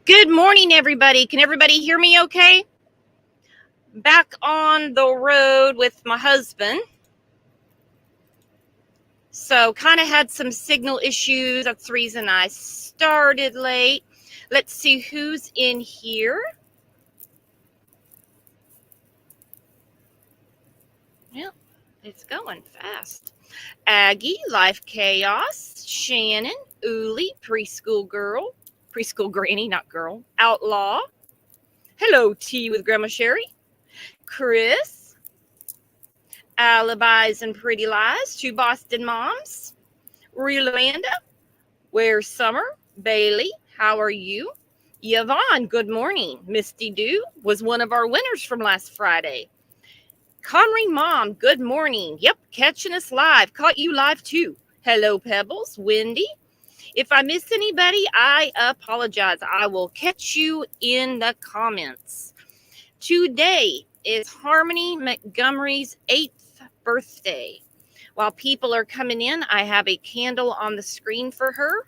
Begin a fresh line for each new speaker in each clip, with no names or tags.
Good morning, everybody. Can everybody hear me okay? Back on the road with my husband. So, kind of had some signal issues. That's the reason I started late. Let's see who's in here. Well, it's going fast. Aggie, Life Chaos, Shannon, Uli, Preschool Girl, Preschool Granny, not girl, Outlaw. Hello, Tea with Grandma Sherry. Chris, Alibis and Pretty Lies, two Boston moms. Real Amanda, Where's Summer? Bailey, how are you? Yvonne, good morning. Misty Dew was one of our winners from last Friday. Conry Mom, good morning. Yep, catching us live. Caught you live too. Hello, Pebbles. Wendy. If I missed anybody, I apologize. I will catch you in the comments. Today is Harmony Montgomery's 8th birthday. While people are coming in, I have a candle on the screen for her.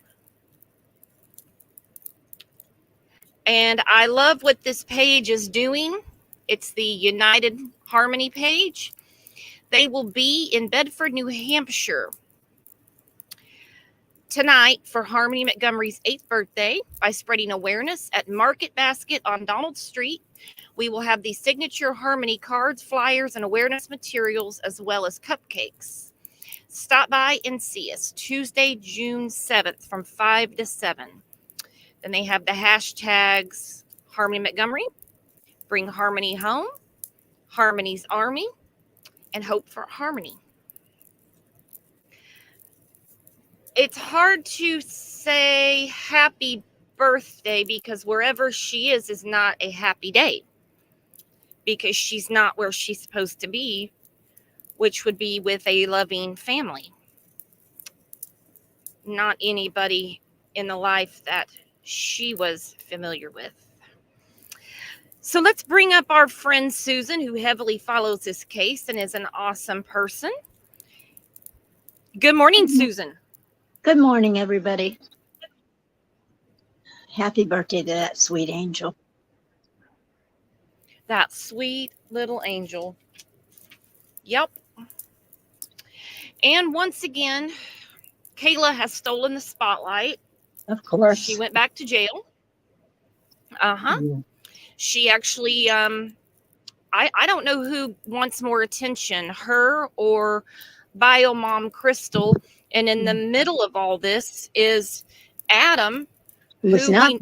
And I love what this page is doing. It's the United Harmony page. They will be in Bedford, New Hampshire tonight for Harmony Montgomery's 8th birthday by spreading awareness at Market Basket on Donald Street. We will have the signature Harmony cards, flyers, and awareness materials, as well as cupcakes. Stop by and see us Tuesday, June 7th from 5 to 7. Then they have the hashtags Harmony Montgomery, Bring Harmony Home, Harmony's Army, and Hope for Harmony. It's hard to say happy birthday because wherever she is not a happy day, because she's not where she's supposed to be, which would be with a loving family. Not anybody in the life that she was familiar with. So let's bring up our friend Susan, who heavily follows this case and is an awesome person. Good morning, Susan.
Good morning, everybody. Happy birthday to that sweet angel.
That sweet little angel. Yep. And once again, Kayla has stolen the spotlight.
Of course.
She went back to jail. She actually, I don't know who wants more attention, her or Biomom Crystal. And in the middle of all this is Adam,
who's not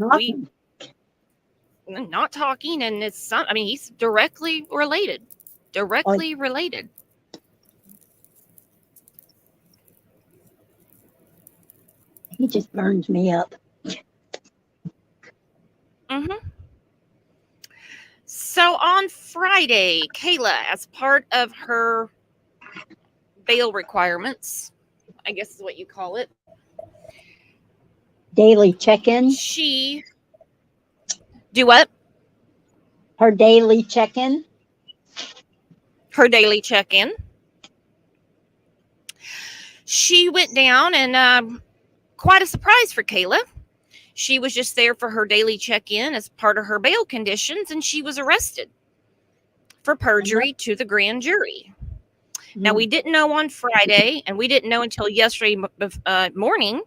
talking, and it's he's directly related. Related.
He just burns me up.
So on Friday, Kayla, as part of her bail requirements, I guess is what you call it.
Daily check-in.
She do what?
Her daily check-in.
Her daily check-in. She went down, and quite a surprise for Kayla. She was just there for her daily check-in as part of her bail conditions, and she was arrested for perjury to the grand jury. Now, we didn't know on Friday, and we didn't know until yesterday morning.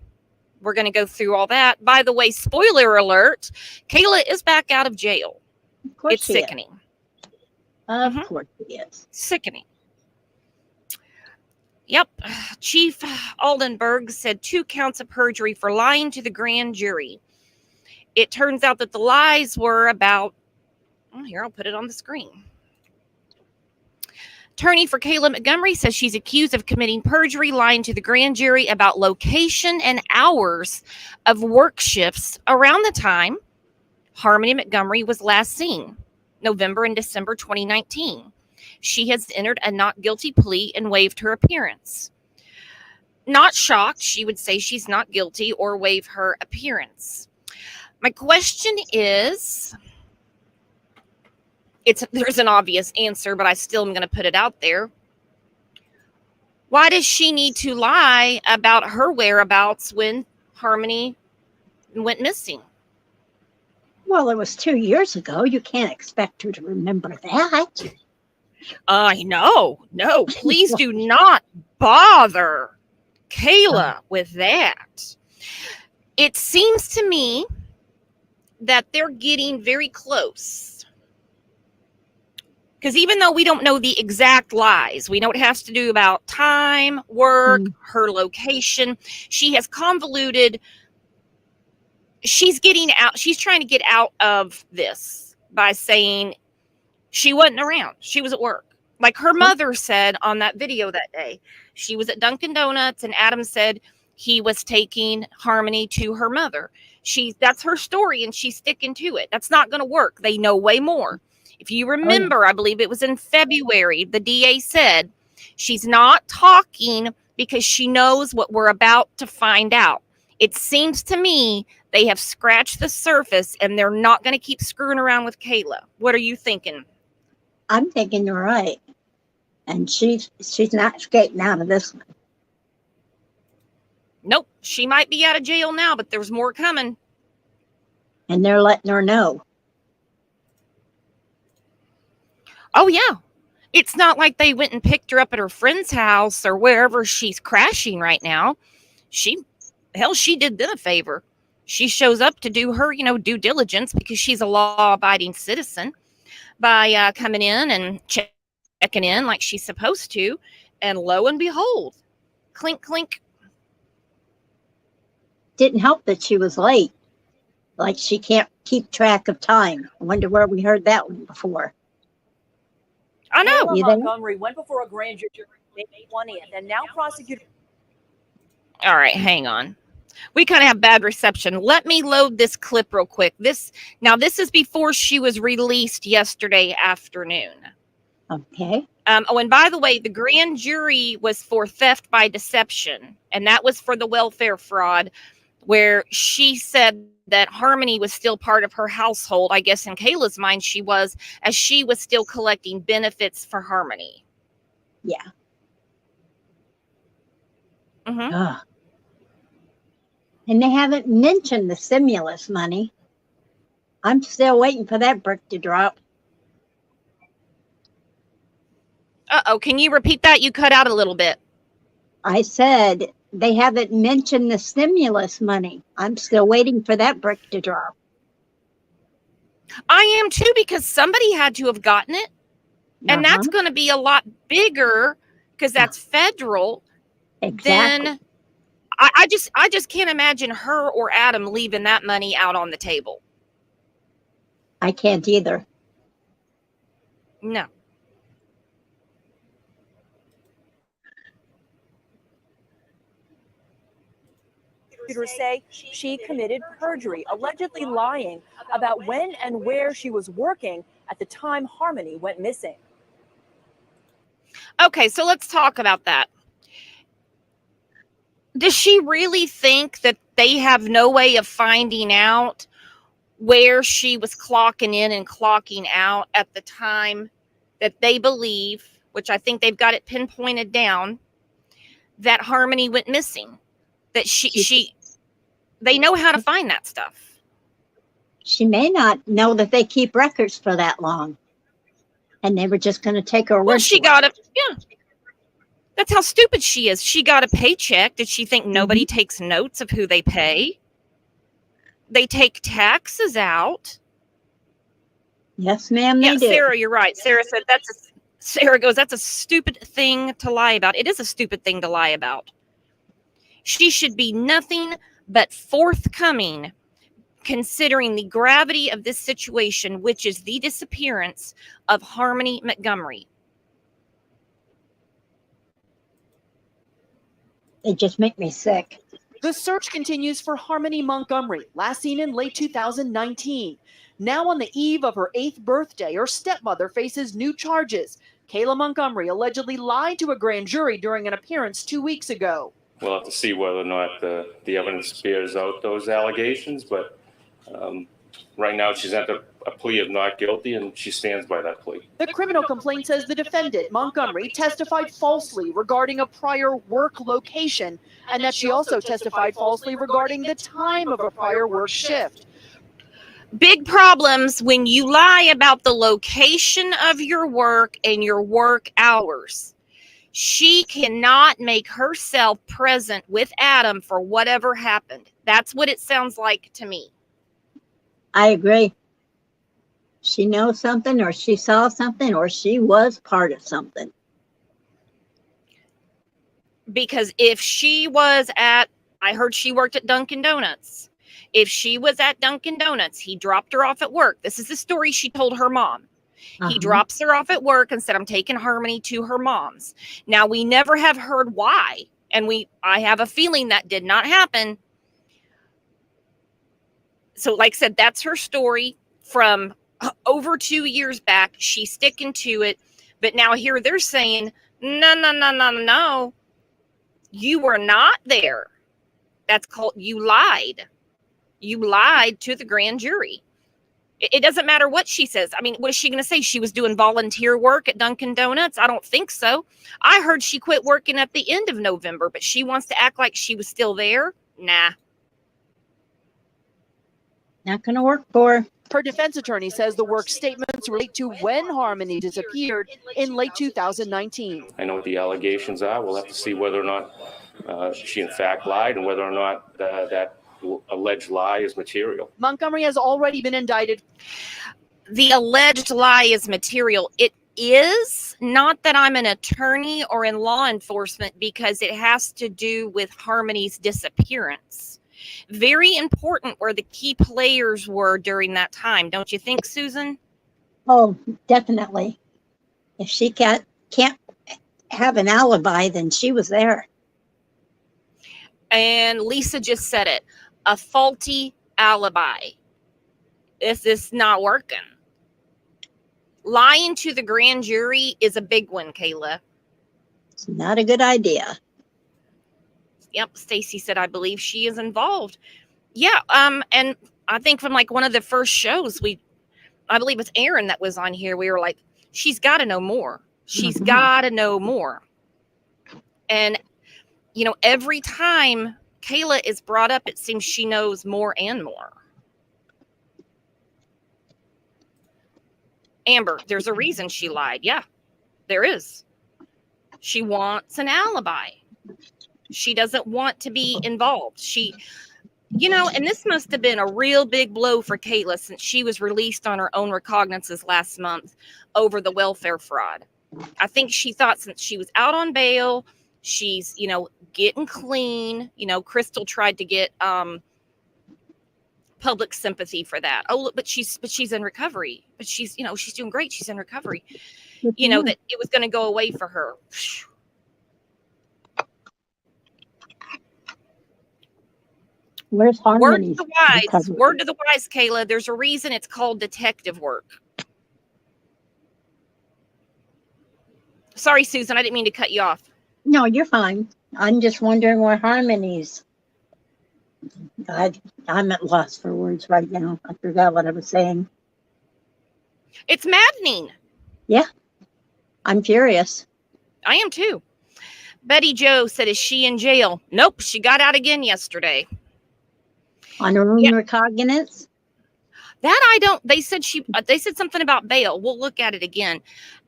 We're going to go through all that. By the way, spoiler alert, Kayla is back out of jail.
Of course
it's sickening.
Of course it is.
Sickening. Yep. Chief Aldenberg said 2 counts of perjury for lying to the grand jury. It turns out that the lies were about, here, I'll put it on the screen. Attorney for Kayla Montgomery says she's accused of committing perjury, lying to the grand jury about location and hours of work shifts around the time Harmony Montgomery was last seen, November and December 2019. She has entered a not guilty plea and waived her appearance. Not shocked, she would say she's not guilty or waive her appearance. My question is, there's an obvious answer, but I still am going to put it out there. Why does she need to lie about her whereabouts when Harmony went missing?
Well, it was 2 years ago. You can't expect her to remember that.
I know. No, please do not bother Kayla with that. It seems to me that they're getting very close. Because even though we don't know the exact lies, we know it has to do about time, work, her location. She has convoluted. She's getting out. She's trying to get out of this by saying she wasn't around. She was at work. Like her mother said on that video that day. She was at Dunkin' Donuts and Adam said he was taking Harmony to her mother. That's her story and she's sticking to it. That's not going to work. They know way more. If you remember, I believe it was in February, the DA said she's not talking because she knows what we're about to find out. It seems to me they have scratched the surface and they're not going to keep screwing around with Kayla. What are you thinking?
I'm thinking you're right. And she's not skating out of this one.
Nope. She might be out of jail now, but there's more coming.
And they're letting her know.
Oh, yeah. It's not like they went and picked her up at her friend's house or wherever she's crashing right now. She did them a favor. She shows up to do her, due diligence because she's a law-abiding citizen by coming in and checking in like she's supposed to. And lo and behold, clink, clink.
Didn't help that she was late. Like she can't keep track of time. I wonder where we heard that one before.
I know.
Kayla Montgomery went before a grand jury May 20th, and now prosecutors.
All right, hang on. We kind of have bad reception. Let me load this clip real quick. This is before she was released yesterday afternoon.
Okay.
Oh, and by the way, the grand jury was for theft by deception, and that was for the welfare fraud, where she said that Harmony was still part of her household. I guess in Kayla's mind, she was, as she was still collecting benefits for Harmony.
Yeah.
Mm-hmm.
And they haven't mentioned the stimulus money. I'm still waiting for that brick to drop.
Uh-oh, can you repeat that? You cut out a little bit.
I said they haven't mentioned the stimulus money. I'm still waiting for that brick to drop.
I am too, because somebody had to have gotten it. And that's going to be a lot bigger because that's federal.
Exactly.
Then I just can't imagine her or Adam leaving that money out on the table.
I can't either.
No.
Prosecutors say she committed perjury, allegedly lying about when and where she was working at the time Harmony went missing.
Okay, so let's talk about that. Does she really think that they have no way of finding out where she was clocking in and clocking out at the time that they believe, which I think they've got it pinpointed down, that Harmony went missing? That they know how to find that stuff.
She may not know that they keep records for that long. And they were just going to take her word.
Well, she got yeah. That's how stupid she is. She got a paycheck. Did she think nobody takes notes of who they pay? They take taxes out.
Yes, ma'am, they do.
Sarah, you're right. Sarah said Sarah goes, that's a stupid thing to lie about. It is a stupid thing to lie about. She should be nothing but forthcoming, considering the gravity of this situation, which is the disappearance of Harmony Montgomery.
They just make me sick.
The search continues for Harmony Montgomery, last seen in late 2019. Now on the eve of her 8th birthday, her stepmother faces new charges. Kayla Montgomery allegedly lied to a grand jury during an appearance 2 weeks ago.
We'll have to see whether or not the evidence bears out those allegations, but right now she's at a plea of not guilty, and she stands by that plea.
The criminal complaint says the defendant, Montgomery, testified falsely regarding a prior work location, and that she also testified falsely regarding the time of a prior work shift.
Big problems when you lie about the location of your work and your work hours. She cannot make herself present with Adam for whatever happened. That's what it sounds like to me.
I agree. She knows something, or she saw something, or she was part of something.
Because if she was at, I heard she worked at Dunkin' Donuts. If she was at Dunkin' Donuts, he dropped her off at work. This is the story she told her mom. He drops her off at work and said, I'm taking Harmony to her mom's. Now, we never have heard why. And I have a feeling that did not happen. So like I said, that's her story from over 2 years back. She's sticking to it. But now here they're saying, no. You were not there. That's called, you lied. You lied to the grand jury. It doesn't matter what she says. I mean, what is she going to say? She was doing volunteer work at Dunkin' Donuts? I don't think so. I heard she quit working at the end of November, but she wants to act like she was still there? Nah.
Not going to work for her.
Her defense attorney says the work statements relate to when Harmony disappeared in late 2019.
I know what the allegations are. We'll have to see whether or not she in fact lied and whether or not that alleged lie is material.
Montgomery has already been indicted.
The alleged lie is material. It is not that I'm an attorney or in law enforcement, because it has to do with Harmony's disappearance. Very important where the key players were during that time. Don't you think, Susan?
Oh, definitely. If she can't have an alibi, then she was there.
And Lisa just said it. A faulty alibi. This is not working. Lying to the grand jury is a big one, Kayla.
It's not a good idea.
Yep, Stacy said, I believe she is involved. Yeah, and I think from like one of the first shows, I believe it's Aaron that was on here, we were like, she's got to know more. She's got to know more. And, you know, every time Kayla is brought up, it seems she knows more and more. Amber, there's a reason she lied. Yeah, there is. She wants an alibi. She doesn't want to be involved. You know, and this must have been a real big blow for Kayla since she was released on her own recognizances last month over the welfare fraud. I think she thought since she was out on bail, she's, you know, getting clean. You know, Crystal tried to get public sympathy for that. Oh, but she's in recovery. But she's, you know, she's doing great. She's in recovery. You know, that it was going to go away for her.
Where's Harmony?
Word to the wise. Word to the wise, Kayla. There's a reason it's called detective work. Sorry, Susan. I didn't mean to cut you off.
No, you're fine. I'm just wondering where Harmony's. I'm at loss for words right now. I forgot what I was saying.
It's maddening.
Yeah, I'm curious.
I am too. Betty Jo said, is she in jail? Nope, she got out again yesterday.
On her own recognizance?
That I don't. They said something about bail. We'll look at it again.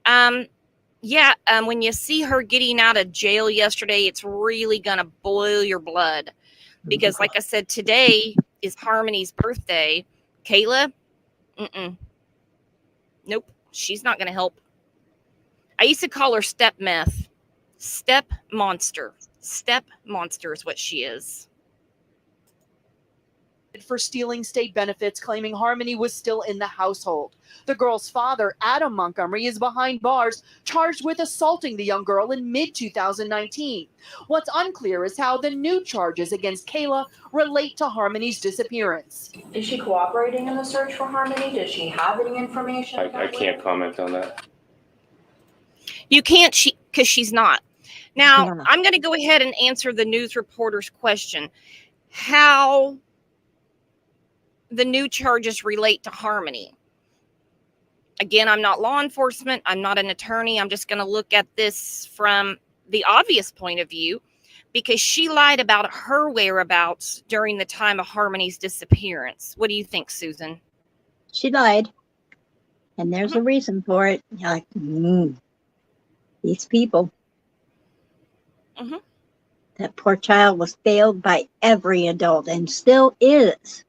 When you see her getting out of jail yesterday, it's really gonna boil your blood. Because like I said, today is Harmony's birthday. Kayla, nope, she's not going to help. I used to call her step meth. Step monster. Step monster is what she is.
For stealing state benefits, claiming Harmony was still in the household. The girl's father, Adam Montgomery, is behind bars, charged with assaulting the young girl in mid-2019. What's unclear is how the new charges against Kayla relate to Harmony's disappearance.
Is she cooperating in the search for Harmony? Does she have any information?
I can't comment on that.
You can't, because she's not. Now, I'm going to go ahead and answer the news reporter's question. How the new charges relate to Harmony. Again, I'm not law enforcement. I'm not an attorney. I'm just going to look at this from the obvious point of view, because she lied about her whereabouts during the time of Harmony's disappearance. What do you think, Susan?
She lied. And there's a reason for it. You're like, these people.
Mhm.
That poor child was failed by every adult and still is.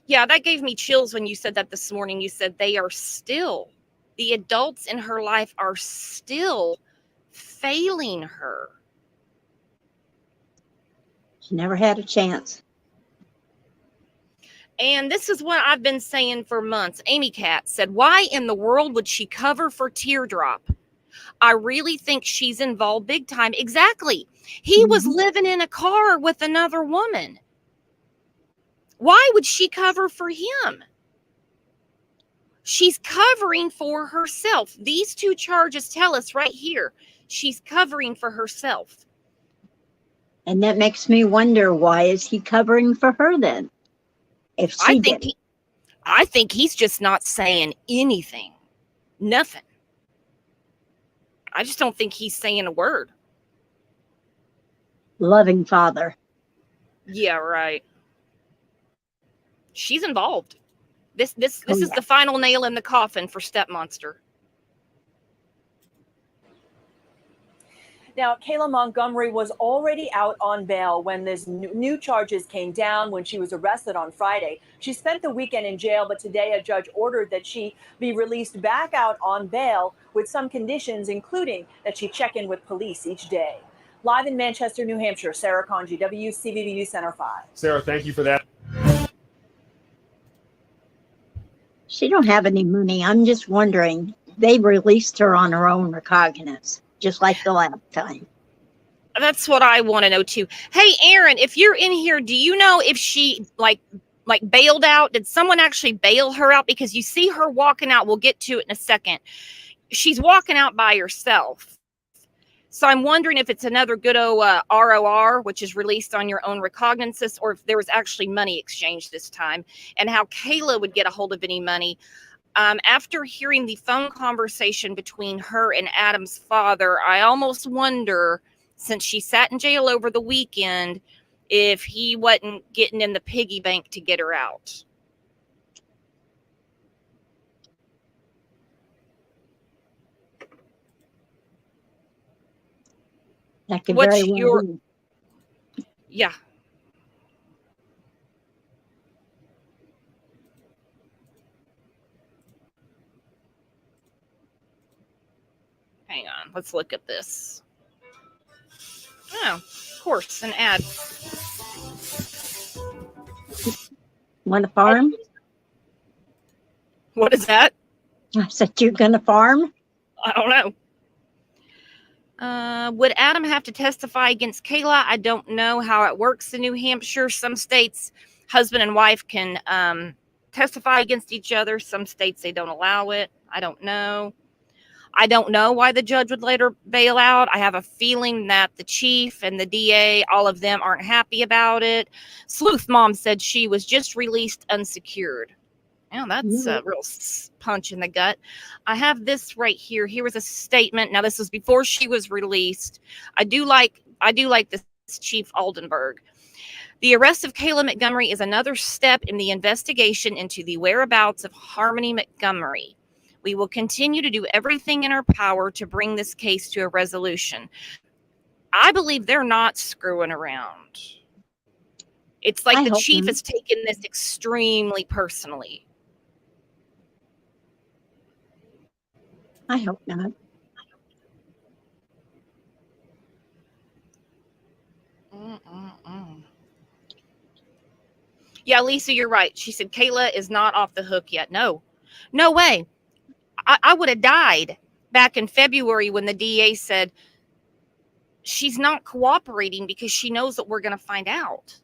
Yeah, that gave me chills when you said that this morning. You said they are still, the adults in her life are still failing her.
She never had a chance.
And this is what I've been saying for months. Amy Katz said, why in the world would she cover for Teardrop? I really think she's involved big time. Exactly. He was living in a car with another woman. Why would she cover for him? She's covering for herself. These two charges tell us right here, she's covering for herself.
And that makes me wonder, why is he covering for her then? If she didn't.
I think he's just not saying anything. Nothing. I just don't think he's saying a word.
Loving father.
Yeah, right. She's involved. This is the final nail in the coffin for Stepmonster.
Now, Kayla Montgomery was already out on bail when this new charges came down when she was arrested on Friday. She spent the weekend in jail, but today a judge ordered that she be released back out on bail with some conditions, including that she check in with police each day. Live in Manchester, New Hampshire, Sarah Conji, WCVB News Center 5.
Sarah, thank you for that.
She don't have any money. I'm just wondering, they released her on her own recognizance, just like the last time.
That's what I want to know too. Hey, Aaron, if you're in here, do you know if she like bailed out? Did someone actually bail her out? Because you see her walking out. We'll get to it in a second. She's walking out by herself. So I'm wondering if it's another good old ROR, which is released on your own recognizance, or if there was actually money exchanged this time, and how Kayla would get a hold of any money. After hearing the phone conversation between her and Adam's father, I almost wonder, since she sat in jail over the weekend, if he wasn't getting in the piggy bank to get her out.
That could
What's
very well
your
be.
Yeah. Hang on, let's look at this. Oh, of course, an ad.
Want to farm?
What is that?
I said, you're going to farm?
I don't know. Would Adam have to testify against Kayla? I don't know how it works in New Hampshire. Some states, husband and wife can testify against each other. Some states, they don't allow it. I don't know. I don't know why the judge would later bail out. I have a feeling that the chief and the DA, all of them aren't happy about it. Sleuth Mom said she was just released unsecured. Yeah, that's a real punch in the gut. I have this right here. Here was a statement. Now, this was before she was released. I do like this Chief Aldenberg. The arrest of Kayla Montgomery is another step in the investigation into the whereabouts of Harmony Montgomery. We will continue to do everything in our power to bring this case to a resolution. I believe they're not screwing around. It's like the chief has taken this extremely personally.
I hope not.
Yeah, Lisa, you're right. She said Kayla is not off the hook yet. No way. I would have died back in February when the DA said she's not cooperating because she knows that we're going to find out.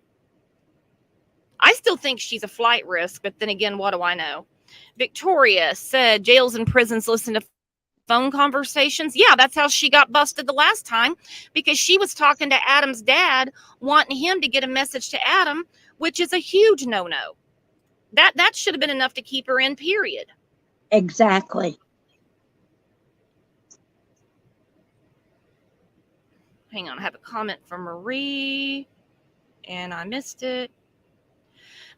I still think she's a flight risk, but then again, what do I know? Victoria said jails and prisons listen to phone conversations. Yeah, that's how she got busted the last time, because she was talking to Adam's dad, wanting him to get a message to Adam, which is a huge no-no. That should have been enough to keep her in, period.
Exactly.
Hang on, I have a comment from Marie, and I missed it.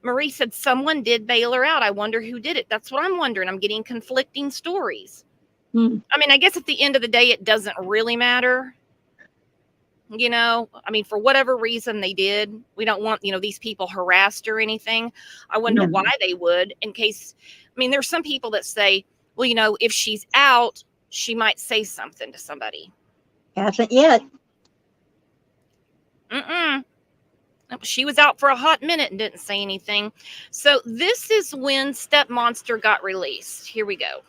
Marie said someone did bail her out. I wonder who did it. That's what I'm wondering. I'm getting conflicting stories.
Hmm.
I mean, I guess at the end of the day, it doesn't really matter. You know, I mean, for whatever reason they did, we don't want, these people harassed or anything. I wonder
Yeah.
why they would, in case, I mean, there's some people that say, well, if she's out, she might say something to somebody.
Hasn't yet.
She was out for a hot minute and didn't say anything. So this is when Step Monster got released. Here we go.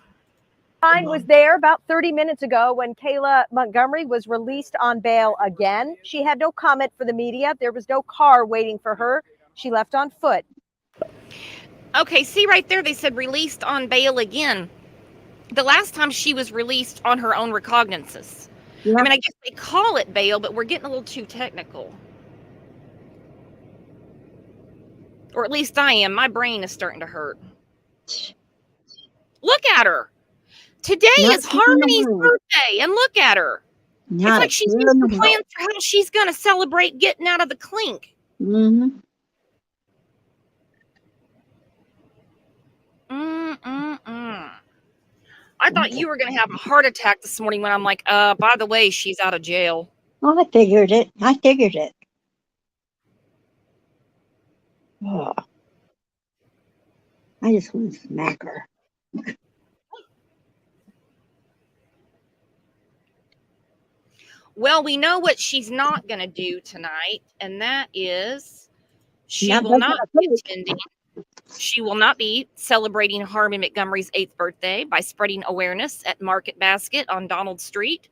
Was there about 30 minutes ago when Kayla Montgomery was released on bail again. She had no comment for the media. There was no car waiting for her. She left on foot.
Okay, see right there, they said released on bail again. The last time she was released on her own recognizances.
Yeah.
I mean, I guess they call it bail, but we're getting a little too technical. Or at least I am. My brain is starting to hurt. Look at her. Today
Not
is Harmony's
even-
birthday, and look at her.
Not
It's like she's
a
making
single-
plans for how she's going to celebrate getting out of the clink.
Mhm.
I thought you were going to have a heart attack this morning when I'm like, by the way, she's out of jail.
Oh, I figured it. Oh. I just want to smack her.
Well, we know what she's not going to do tonight, and that is she
Not
will not be
gonna-
attending. She will not be celebrating Harmony Montgomery's 8th birthday by spreading awareness at Market Basket on Donald Street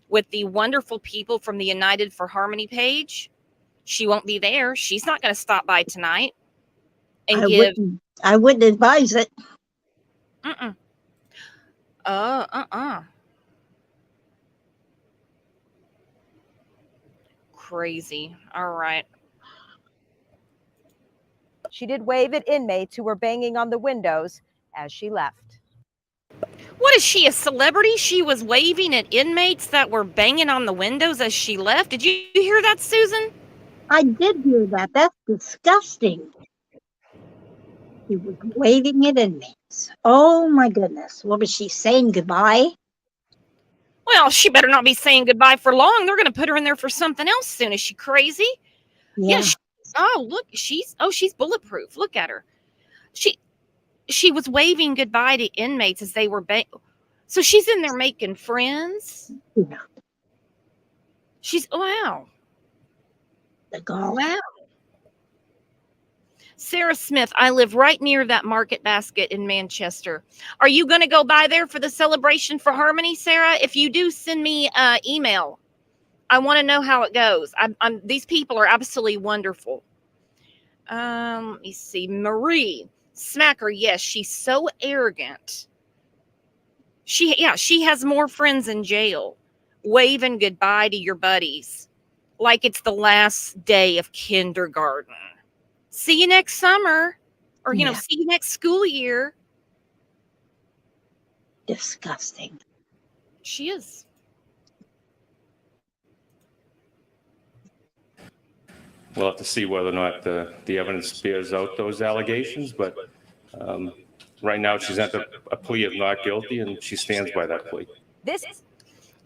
with the wonderful people from the United for Harmony page. She won't be there. She's not going to stop by tonight and
I wouldn't advise it.
Crazy. All right.
She did wave at inmates who were banging on the windows as she left.
What is she, a celebrity? She was waving at inmates that were banging on the windows as she left. Did you hear that, Susan?
I did hear that. That's disgusting. He was waving at inmates. Oh my goodness. What was she saying? Goodbye?
Well, she better not be saying goodbye for long. They're going to put her in there for something else soon. Is she crazy?
Yeah.
Look, she's bulletproof. Look at her. She was waving goodbye to inmates as they were so she's in there making friends.
Yeah.
Wow.
The gall.
Wow. Sarah Smith, I live right near that Market Basket in Manchester. Are you going to go by there for the celebration for Harmony, Sarah? If you do, send me an email. I want to know how it goes. These people are absolutely wonderful. Let me see. Marie, smacker. Yes, she's so arrogant. She has more friends in jail. Waving goodbye to your buddies like it's the last day of kindergarten. See you next summer, or see you next school year.
Disgusting.
She is.
We'll have to see whether or not the evidence bears out those allegations, but right now she's at a plea of not guilty, and she stands by that plea.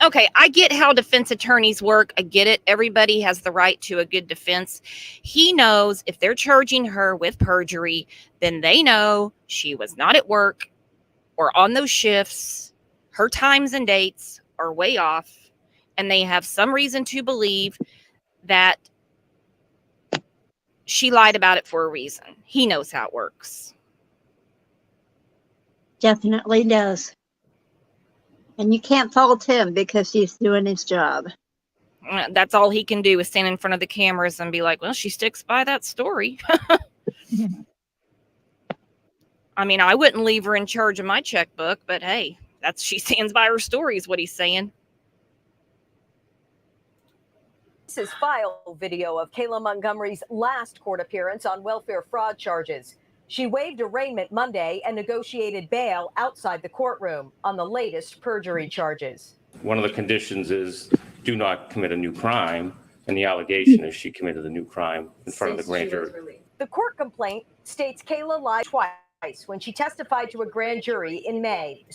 Okay, I get how defense attorneys work. I get it. Everybody has the right to a good defense. He knows if they're charging her with perjury, then they know she was not at work or on those shifts. Her times and dates are way off, and they have some reason to believe that she lied about it for a reason. He knows how it works.
Definitely does. And you can't fault him because he's doing his job.
That's all he can do is stand in front of the cameras and be like, well, she sticks by that story. I mean, I wouldn't leave her in charge of my checkbook, but hey, she stands by her story is what he's saying.
This is file video of Kayla Montgomery's last court appearance on welfare fraud charges. She waived arraignment Monday and negotiated bail outside the courtroom on the latest perjury charges.
One of the conditions is do not commit a new crime, and the allegation is she committed a new crime in front of the grand jury.
The court complaint states Kayla lied twice when she testified to a grand jury in May.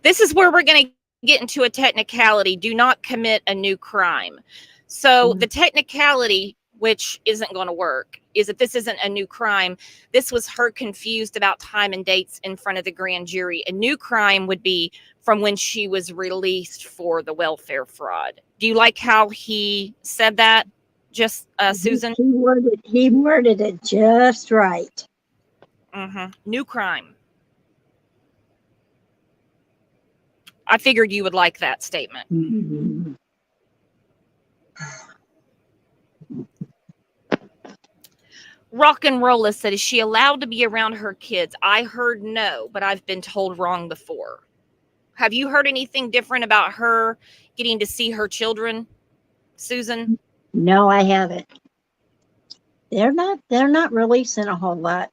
This is where we're going to get into a technicality. Do not commit a new crime. So the technicality, which isn't going to work, is that this isn't a new crime. This was her confused about time and dates in front of the grand jury. A new crime would be from when she was released for the welfare fraud. Do you like how he said that, just Susan?
He worded it just right.
New crime. I figured you would like that statement.
Mm-hmm.
Rock and Rolla said, is she allowed to be around her kids? I heard no, but I've been told wrong before. Have you heard anything different about her getting to see her children, Susan?
No, I haven't. They're not releasing a whole lot.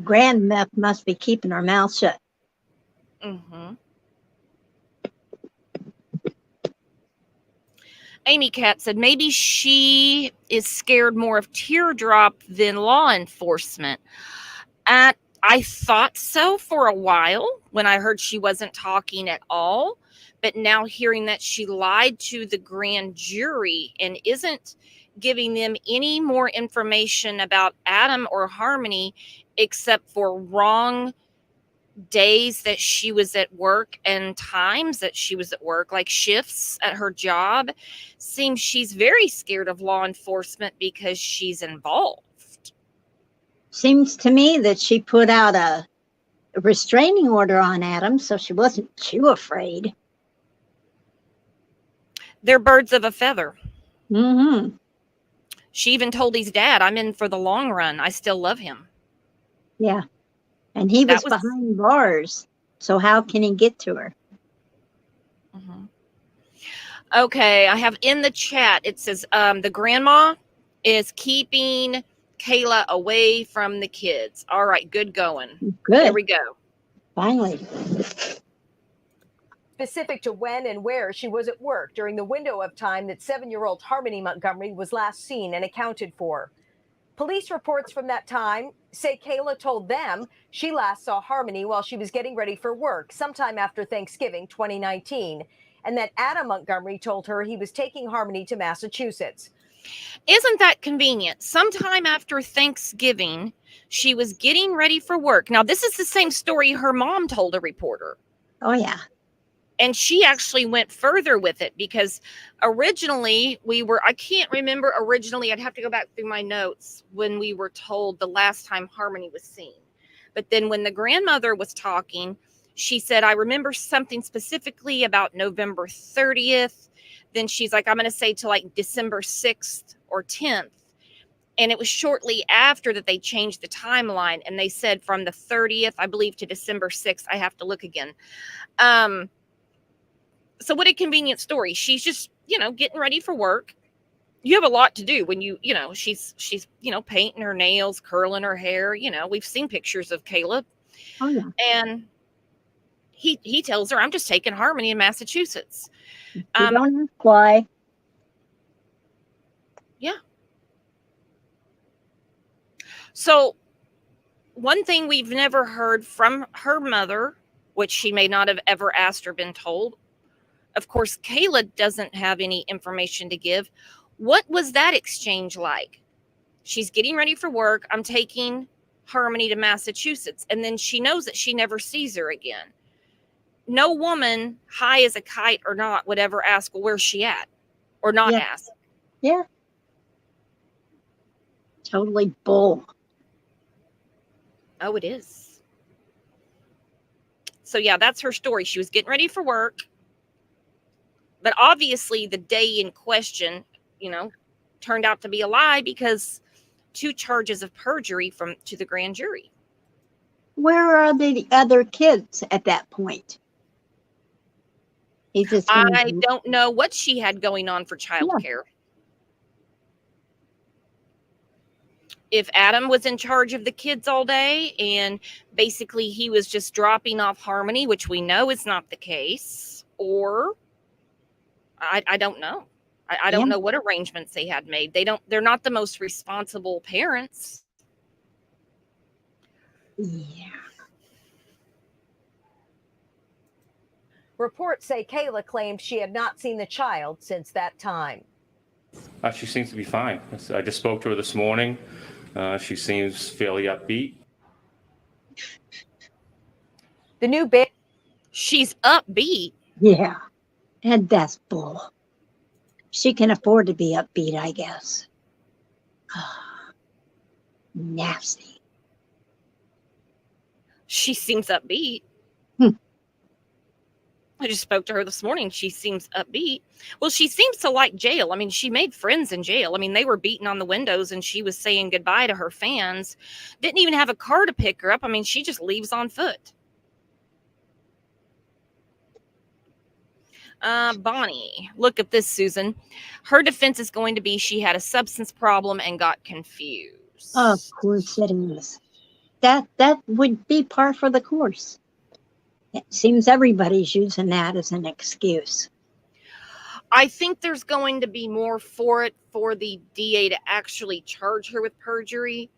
Grandmeth must be keeping her mouth shut.
Amy Cat said, maybe she is scared more of Teardrop than law enforcement. I thought so for a while when I heard she wasn't talking at all. But now hearing that she lied to the grand jury and isn't giving them any more information about Adam or Harmony except for wrong days that she was at work and times that she was at work, like shifts at her job, seems she's very scared of law enforcement because she's involved.
Seems to me that she put out a restraining order on Adam, so she wasn't too afraid.
They're birds of a feather.
Mm-hmm.
She even told his dad, I'm in for the long run. I still love him.
Yeah. And he was behind bars, so how can he get to her?
Okay, I have in the chat, it says the grandma is keeping Kayla away from the kids. All right, good going.
Good.
There we go.
Finally.
Specific to when and where she was at work during the window of time that 7-year-old Harmony Montgomery was last seen and accounted for. Police reports from that time say Kayla told them she last saw Harmony while she was getting ready for work sometime after Thanksgiving 2019, and that Adam Montgomery told her he was taking Harmony to Massachusetts.
Isn't that convenient? Sometime after Thanksgiving, she was getting ready for work. Now, this is the same story her mom told a reporter.
Oh, yeah.
And she actually went further with it because originally I can't remember originally, I'd have to go back through my notes when we were told the last time Harmony was seen. But then when the grandmother was talking, she said, I remember something specifically about November 30th. Then she's like, I'm going to say to like December 6th or 10th. And it was shortly after that they changed the timeline. And they said from the 30th, I believe, to December 6th. I have to look again. So what a convenient story. She's just, getting ready for work. You have a lot to do when she's painting her nails, curling her hair. We've seen pictures of Kayla.
Oh, yeah.
And he tells her, I'm just taking Harmony in Massachusetts.
You don't ask why.
Yeah. So one thing we've never heard from her mother, which she may not have ever asked or been told. Of course, Kayla doesn't have any information to give. What was that exchange like? She's getting ready for work. I'm taking Harmony to Massachusetts. And then she knows that she never sees her again. No woman, high as a kite or not, would ever ask, well, where's she at? Or not ask.
Yeah. Totally bull.
Oh, it is. So, yeah, that's her story. She was getting ready for work. But obviously the day in question, turned out to be a lie because 2 charges of perjury to the grand jury.
Where are the other kids at that point?
I don't know what she had going on for childcare. If Adam was in charge of the kids all day and basically he was just dropping off Harmony, which we know is not the case, or I don't know. I don't know what arrangements they had made. They're not the most responsible parents.
Yeah.
Reports say Kayla claimed she had not seen the child since that time.
She seems to be fine. I just spoke to her this morning. She seems fairly upbeat.
The new baby.
She's upbeat.
Yeah. And that's bull. She can afford to be upbeat, I guess. Nasty.
She seems upbeat.
Hmm.
I just spoke to her this morning. She seems upbeat. Well, she seems to like jail. I mean, she made friends in jail. I mean, they were beating on the windows and she was saying goodbye to her fans. Didn't even have a car to pick her up. I mean, she just leaves on foot. Bonnie, look at this, Susan. Her defense is going to be she had a substance problem and got confused.
Of course it is. That would be par for the course. It seems everybody's using that as an excuse.
I think there's going to be more for it for the DA to actually charge her with perjury.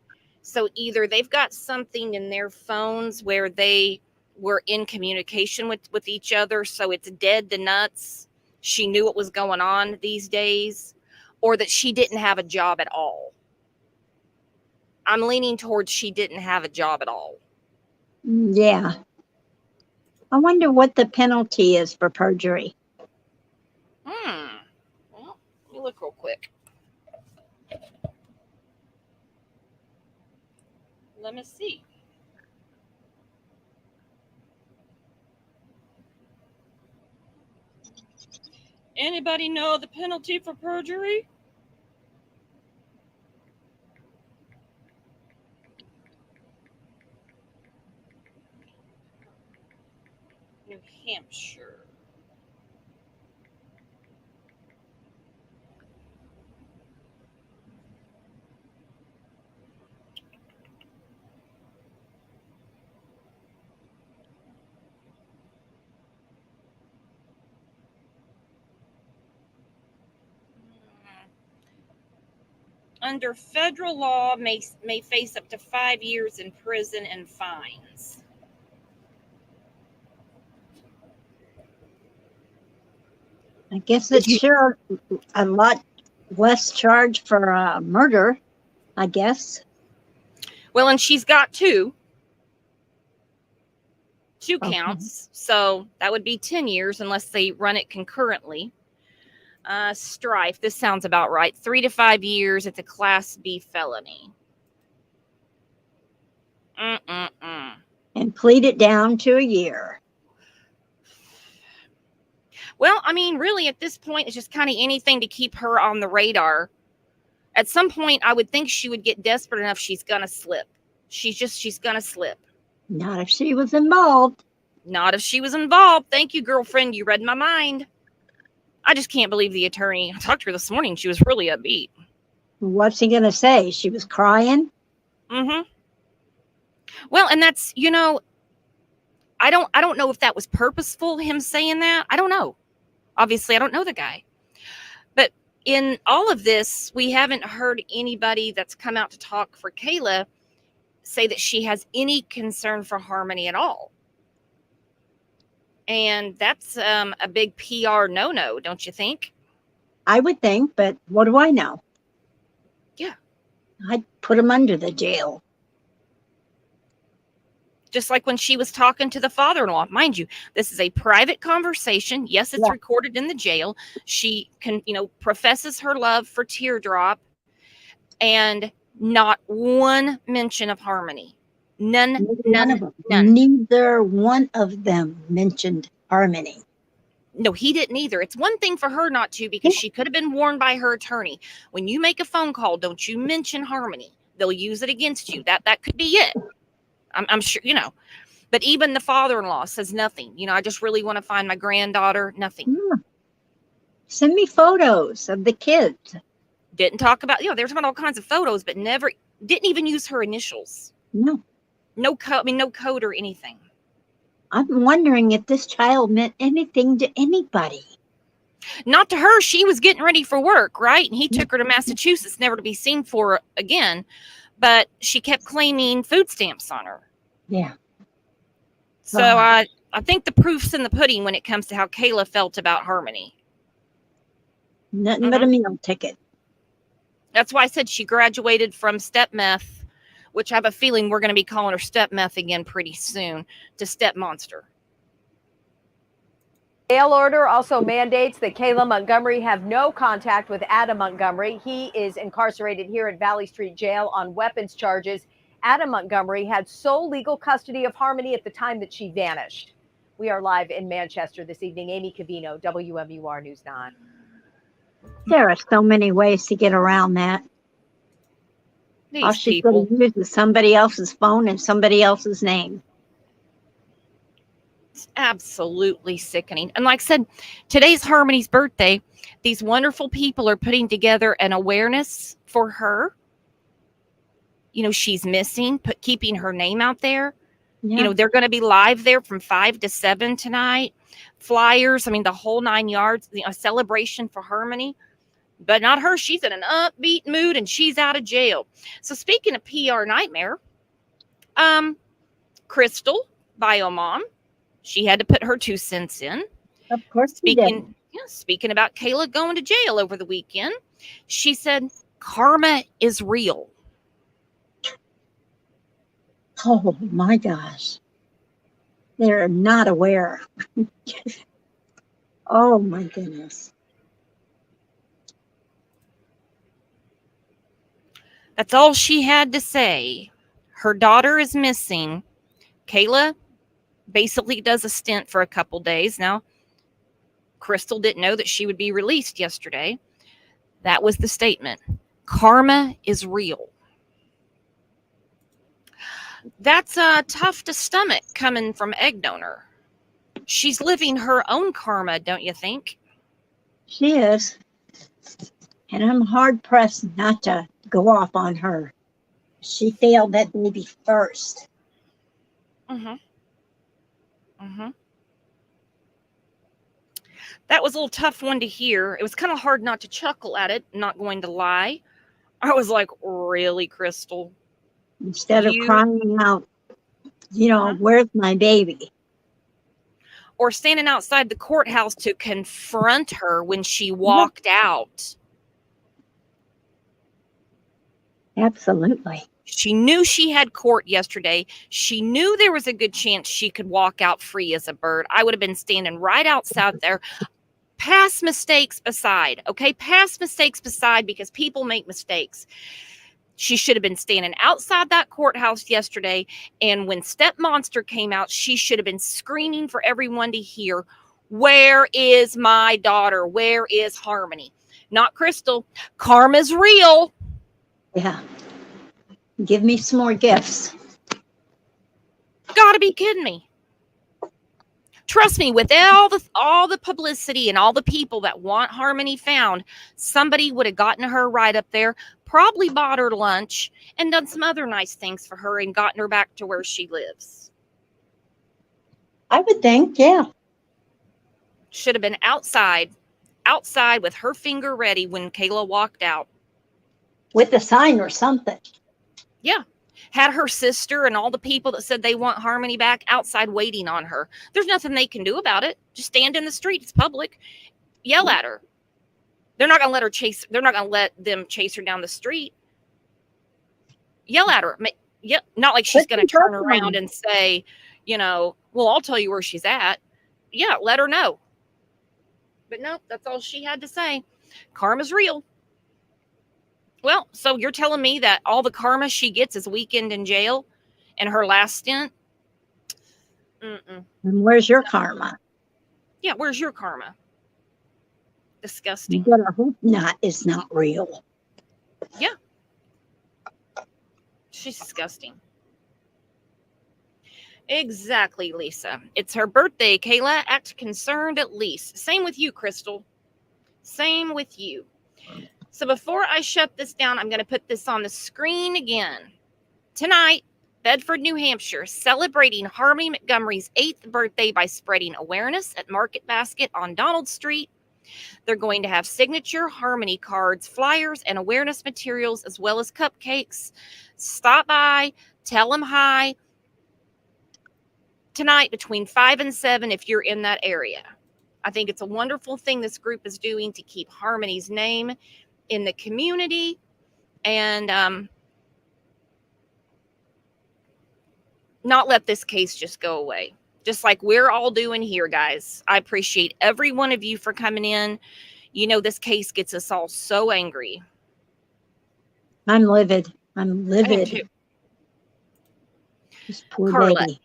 So either they've got something in their phones where they were in communication with each other, so it's dead to nuts. She knew what was going on these days, or that she didn't have a job at all. I'm leaning towards she didn't have a job at all.
Yeah. I wonder what the penalty is for perjury.
Well, let me look real quick. Let me see. Anybody know the penalty for perjury? New Hampshire. Under federal law, may face up to 5 years in prison and fines.
I guess it's sure a lot less charge for murder, I guess.
Well, and she's got two
Okay.
counts, so that would be 10 years unless they run it concurrently. Strife, this sounds about right. 3 to 5 years. It's a Class B felony.
And plead it down to a year.
Well, I mean, really, at this point, it's just kind of anything to keep her on the radar. At some point, I would think she would get desperate enough. She's going to slip. She's going to slip.
Not if she was involved.
Not if she was involved. Thank you, girlfriend. You read my mind. I just can't believe the attorney. I talked to her this morning. She was really upbeat.
What's he going to say? She was crying?
Mm-hmm. Well, and that's, I don't know if that was purposeful, him saying that. I don't know. Obviously, I don't know the guy. But in all of this, we haven't heard anybody that's come out to talk for Kayla say that she has any concern for Harmony at all. And that's a big PR no-no, don't you think?
I would think, but what do I know?
Yeah.
I'd put him under the jail.
Just like when she was talking to the father-in-law. Mind you, this is a private conversation. Yes, it's recorded in the jail. She can, professes her love for Teardrop, and not one mention of Harmony. None of them. None.
Neither one of them mentioned Harmony.
No, he didn't either. It's one thing for her not to, because she could have been warned by her attorney. When you make a phone call, don't you mention Harmony. They'll use it against you. That could be it. I'm sure, But even the father-in-law says nothing. I just really want to find my granddaughter. Nothing.
Yeah. Send me photos of the kids.
Didn't talk about, there's been all kinds of photos, but never, didn't even use her initials.
No.
No code or anything.
I'm wondering if this child meant anything to anybody.
Not to her. She was getting ready for work, right? And he took her to Massachusetts, never to be seen for again. But she kept claiming food stamps on her.
Yeah.
So I think the proof's in the pudding when it comes to how Kayla felt about Harmony.
Nothing but a meal ticket.
That's why I said she graduated from step meth, which I have a feeling we're going to be calling her step meth again pretty soon, to step monster.
Bail order also mandates that Kayla Montgomery have no contact with Adam Montgomery. He is incarcerated here at Valley Street Jail on weapons charges. Adam Montgomery had sole legal custody of Harmony at the time that she vanished. We are live in Manchester this evening. Amy Cavino, WMUR News 9.
There are so many ways to get around that. All she's going to use is somebody else's phone and somebody else's name.
It's absolutely sickening. And like I said, today's Harmony's birthday. These wonderful people are putting together an awareness for her. You know, she's missing, keeping her name out there. Yeah. You know, they're going to be live there from 5 to 7 tonight. Flyers, I mean, the whole 9 yards, a celebration for Harmony. But not her. She's in an upbeat mood and she's out of jail. So speaking of PR nightmare, Crystal, Biomom, she had to put her 2 cents in.
Of course,
speaking about Kayla going to jail over the weekend, she said karma is real.
Oh my gosh, they're not aware. Oh my goodness.
That's all she had to say. Her daughter is missing. Kayla basically does a stint for a couple days. Now, Crystal didn't know that she would be released yesterday. That was the statement. Karma is real. That's tough to stomach coming from egg donor. She's living her own karma, don't you think?
She is. And I'm hard pressed not to go off on her. She failed that baby first.
That was a little tough one to hear. It was kind of hard not to chuckle at it, not going to lie. I was like, really, Crystal?
Instead of crying out, you know, where's my baby?
Or standing outside the courthouse to confront her when she walked out.
Absolutely.
She knew she had court yesterday. She knew there was a good chance she could walk out free as a bird. I would have been standing right outside there. Past mistakes aside, okay? Past mistakes aside, because people make mistakes. She should have been standing outside that courthouse yesterday, and when Step Monster came out, she should have been screaming for everyone to hear, where is my daughter? Where is Harmony? Not Crystal. Karma's real.
Yeah. Give me some more gifts.
Gotta be kidding me. Trust me, with all the publicity and all the people that want Harmony found, somebody would have gotten her right up there, probably bought her lunch, and done some other nice things for her and gotten her back to where she lives.
I would think, yeah.
Should have been outside with her finger ready when Kayla walked out.
With a sign or something.
Yeah. Had her sister and all the people that said they want Harmony back outside waiting on her. There's nothing they can do about it. Just stand in the street. It's public. Yell at her. They're not going to let her chase. They're not going to let them chase her down the street. Yell at her. Yeah, not like she's going to turn around and say, you know, well, I'll tell you where she's at. Yeah, let her know. But no, that's all she had to say. Karma's real. Well, so you're telling me that all the karma she gets is weekend in jail and her last stint?
And where's your karma?
Yeah, where's your karma? Disgusting.
You better hope not. It's not real.
Yeah. She's disgusting. Exactly, Lisa. It's her birthday, Kayla. Act concerned at least. Same with you, Crystal. Same with you. So before I shut this down, I'm going to put this on the screen again. Tonight, Bedford, New Hampshire, celebrating Harmony Montgomery's 8th birthday by spreading awareness at Market Basket on Donald Street. They're going to have signature Harmony cards, flyers, and awareness materials, as well as cupcakes. Stop by, tell them hi. tonight between 5 and 7 if you're in that area. I think it's a wonderful thing this group is doing to keep Harmony's name in the community and not let this case just go away. Just like we're all doing here, guys. I appreciate every one of you for coming in. You know, this case gets us all so angry.
I'm livid. I'm
I am
livid.
too.
This poor
Carla,
baby.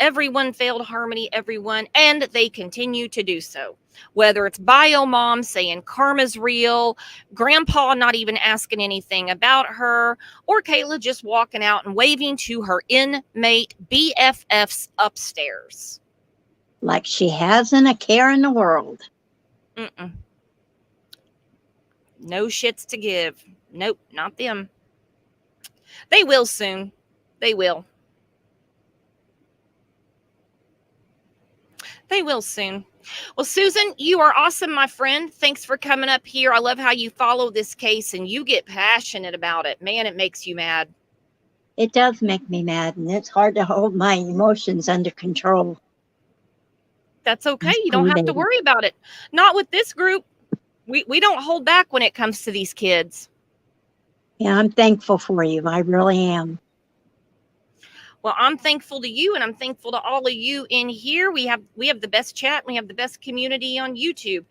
everyone failed Harmony, everyone, and they continue to do so. Whether it's Biomom saying karma's real, Grandpa not even asking anything about her, or Kayla just walking out and waving to her inmate BFFs upstairs.
Like she hasn't a care in the world.
Mm-mm. No shits to give. Nope, not them. They will soon. They will. They will soon. Well, Susan, you are awesome, my friend. Thanks for coming up here. I love how you follow this case and you get passionate about it. Man, it makes you mad.
It does make me mad, and it's hard to hold my emotions under control.
That's okay.
This
You don't
poor
have to
baby.
worry about it. Not with this group. We don't hold back when it comes to these kids.
Yeah, I'm thankful for you. I really am.
Well, I'm thankful to you, and I'm thankful to all of you in here. We have the best chat. We have the best community on YouTube.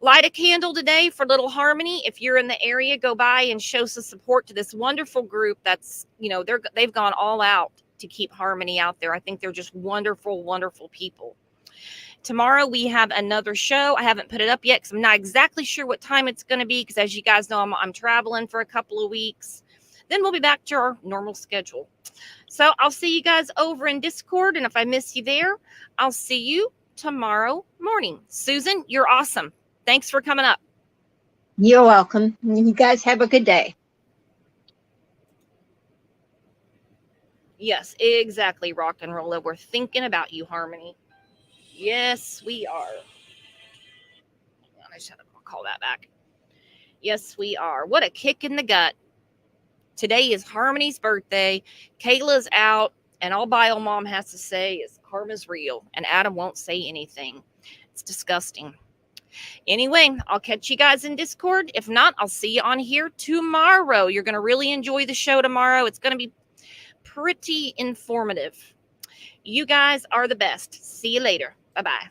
Light a candle today for little Harmony. If you're in the area, go by and show some support to this wonderful group. That's, you know, they've gone all out to keep Harmony out there. I think they're just wonderful, wonderful people. Tomorrow we have another show. I haven't put it up yet because I'm not exactly sure what time it's going to be because, as you guys know, I'm traveling for a couple of weeks. Then we'll be back to our normal schedule. So I'll see you guys over in Discord, and if I miss you there, I'll see you tomorrow morning. Susan, you're awesome. Thanks for coming up.
You're welcome. You guys have a good day.
Yes, exactly, Rock and Rolla. We're thinking about you, Harmony. Yes, we are. I should call that back. Yes, we are. What a kick in the gut. Today is Harmony's birthday. Kayla's out, and all Biomom has to say is karma's real, and Adam won't say anything. It's disgusting. Anyway, I'll catch you guys in Discord. If not, I'll see you on here tomorrow. You're going to really enjoy the show tomorrow. It's going to be pretty informative. You guys are the best. See you later. Bye-bye.